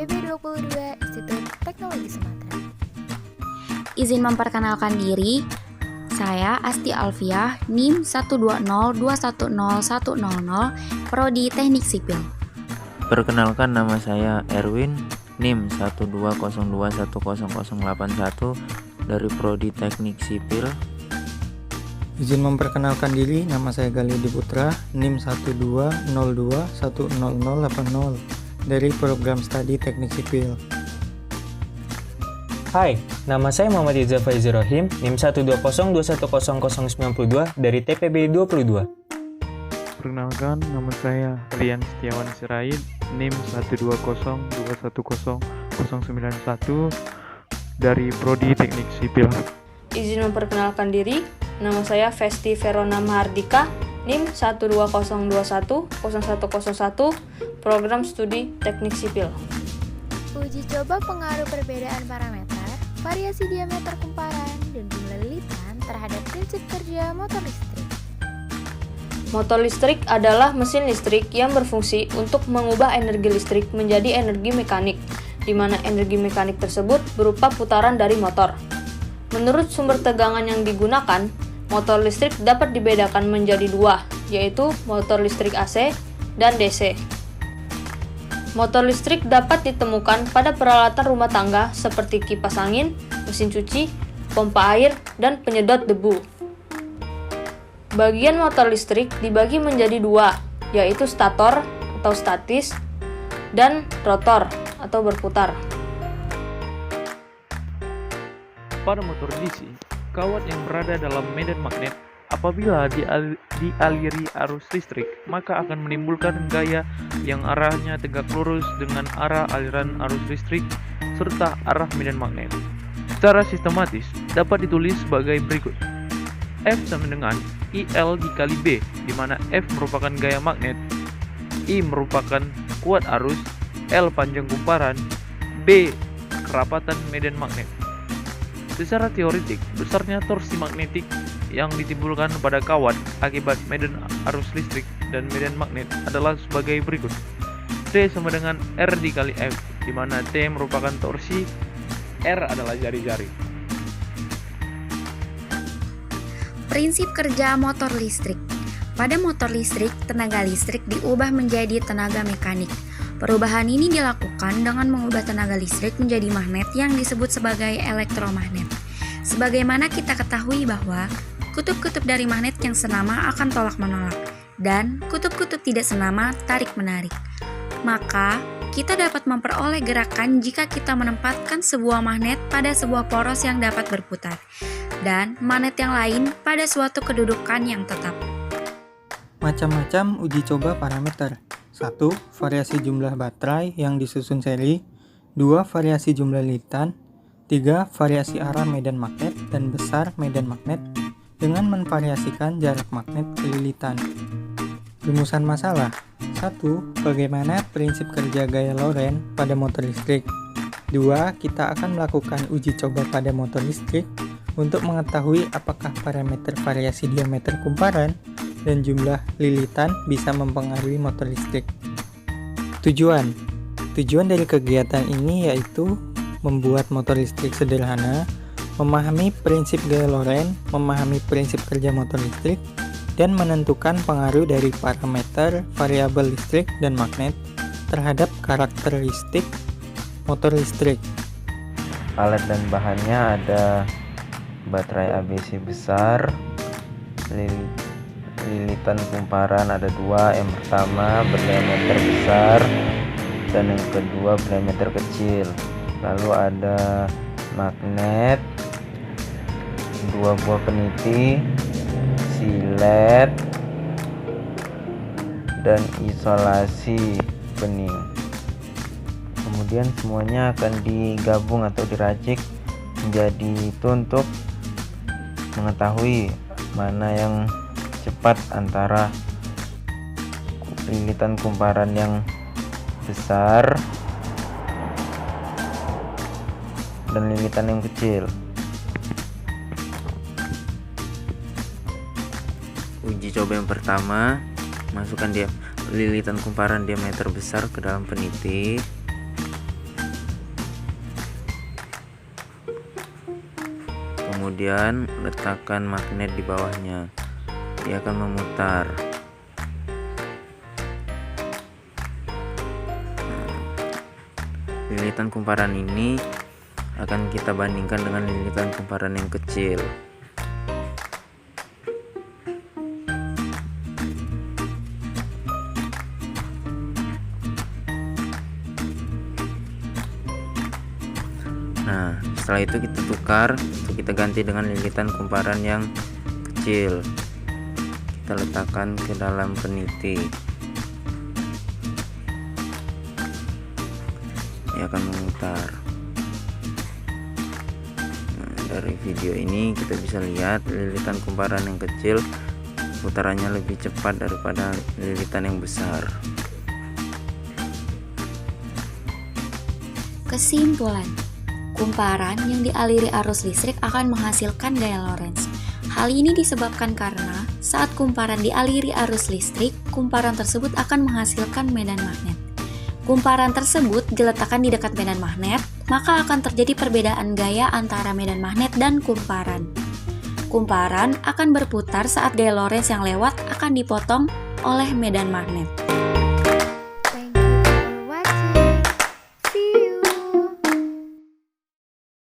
TPB 22 Institut Teknologi Sumatera. Izin memperkenalkan diri, saya Asti Alfiah, NIM 120210100, Prodi Teknik Sipil. Perkenalkan, nama saya Erwin, NIM 120210081 dari Prodi Teknik Sipil. Izin memperkenalkan diri, nama saya Galidi Putra, NIM 120210080 dari Program Studi Teknik Sipil. Hai, nama saya Muhammad Iza Faizur Rahim, NIM 120210092 dari TPB 22. Perkenalkan, nama saya Rian Setiawan Sirait, NIM 120210091 dari Prodi Teknik Sipil. Izin memperkenalkan diri, nama saya Festi Verona Mahardika, NIM 120210101, Program Studi Teknik Sipil. Uji coba pengaruh perbedaan parameter, variasi diameter kumparan, dan jumlah lilitan terhadap prinsip kerja motor listrik. Motor listrik adalah mesin listrik yang berfungsi untuk mengubah energi listrik menjadi energi mekanik, di mana energi mekanik tersebut berupa putaran dari motor. Menurut sumber tegangan yang digunakan, motor listrik dapat dibedakan menjadi dua, yaitu motor listrik AC dan DC. Motor listrik dapat ditemukan pada peralatan rumah tangga seperti kipas angin, mesin cuci, pompa air, dan penyedot debu. Bagian motor listrik dibagi menjadi dua, yaitu stator atau statis dan rotor atau berputar. Pada motor DC, kawat yang berada dalam medan magnet apabila dialiri arus listrik, maka akan menimbulkan gaya yang arahnya tegak lurus dengan arah aliran arus listrik serta arah medan magnet. Secara sistematis dapat ditulis sebagai berikut. F sama dengan IL dikali B, di mana F merupakan gaya magnet, I merupakan kuat arus, L panjang kumparan, B kerapatan medan magnet. Secara teoretik, besarnya torsi magnetik yang ditimbulkan pada kawat akibat medan arus listrik dan medan magnet adalah sebagai berikut. T sama dengan R dikali F, di mana T merupakan torsi, R adalah jari-jari. Prinsip kerja motor listrik. Pada motor listrik, tenaga listrik diubah menjadi tenaga mekanik. Perubahan ini dilakukan dengan mengubah tenaga listrik menjadi magnet yang disebut sebagai elektromagnet. Sebagaimana kita ketahui bahwa kutub-kutub dari magnet yang senama akan tolak-menolak, dan kutub-kutub tidak senama tarik-menarik. Maka, kita dapat memperoleh gerakan jika kita menempatkan sebuah magnet pada sebuah poros yang dapat berputar, dan magnet yang lain pada suatu kedudukan yang tetap. Macam-macam uji coba parameter. 1. Variasi jumlah baterai yang disusun seri. 2. Variasi jumlah lilitan. 3. Variasi arah medan magnet dan besar medan magnet dengan menvariasikan jarak magnet ke lilitan. Rumusan masalah. 1. Bagaimana prinsip kerja gaya Lorentz pada motor listrik. 2. Kita akan melakukan uji coba pada motor listrik untuk mengetahui apakah parameter variasi diameter kumparan dan jumlah lilitan bisa mempengaruhi motor listrik. Tujuan dari kegiatan ini yaitu membuat motor listrik sederhana, memahami prinsip gaya Lorentz, memahami prinsip kerja motor listrik, dan menentukan pengaruh dari parameter variabel listrik dan magnet terhadap karakteristik motor listrik. Alat dan bahannya ada baterai ABC besar, lilitan kumparan ada dua, yang pertama berdiameter besar dan yang kedua berdiameter kecil. Lalu ada magnet, dua buah peniti, silet, dan isolasi bening. Kemudian semuanya akan digabung atau diracik menjadi itu untuk mengetahui mana yang cepat antara lilitan kumparan yang besar dan lilitan yang kecil. Uji coba yang pertama, masukkan lilitan kumparan diameter besar ke dalam peniti. kemudian letakkan magnet di bawahnya. Dia akan memutar. Lilitan kumparan ini akan kita bandingkan dengan lilitan kumparan yang kecil. Nah, setelah itu kita tukar, kita ganti dengan lilitan kumparan yang kecil. Kita letakkan ke dalam peniti. Dia akan memutar. Nah, dari video ini kita bisa lihat lilitan kumparan yang kecil putarannya lebih cepat daripada lilitan yang besar. Kesimpulan, kumparan yang dialiri arus listrik akan menghasilkan gaya Lorentz. Hal ini disebabkan karena saat kumparan dialiri arus listrik, kumparan tersebut akan menghasilkan medan magnet. Kumparan tersebut diletakkan di dekat medan magnet, maka akan terjadi perbedaan gaya antara medan magnet dan kumparan. Kumparan akan berputar saat gaya Lorentz yang lewat akan dipotong oleh medan magnet.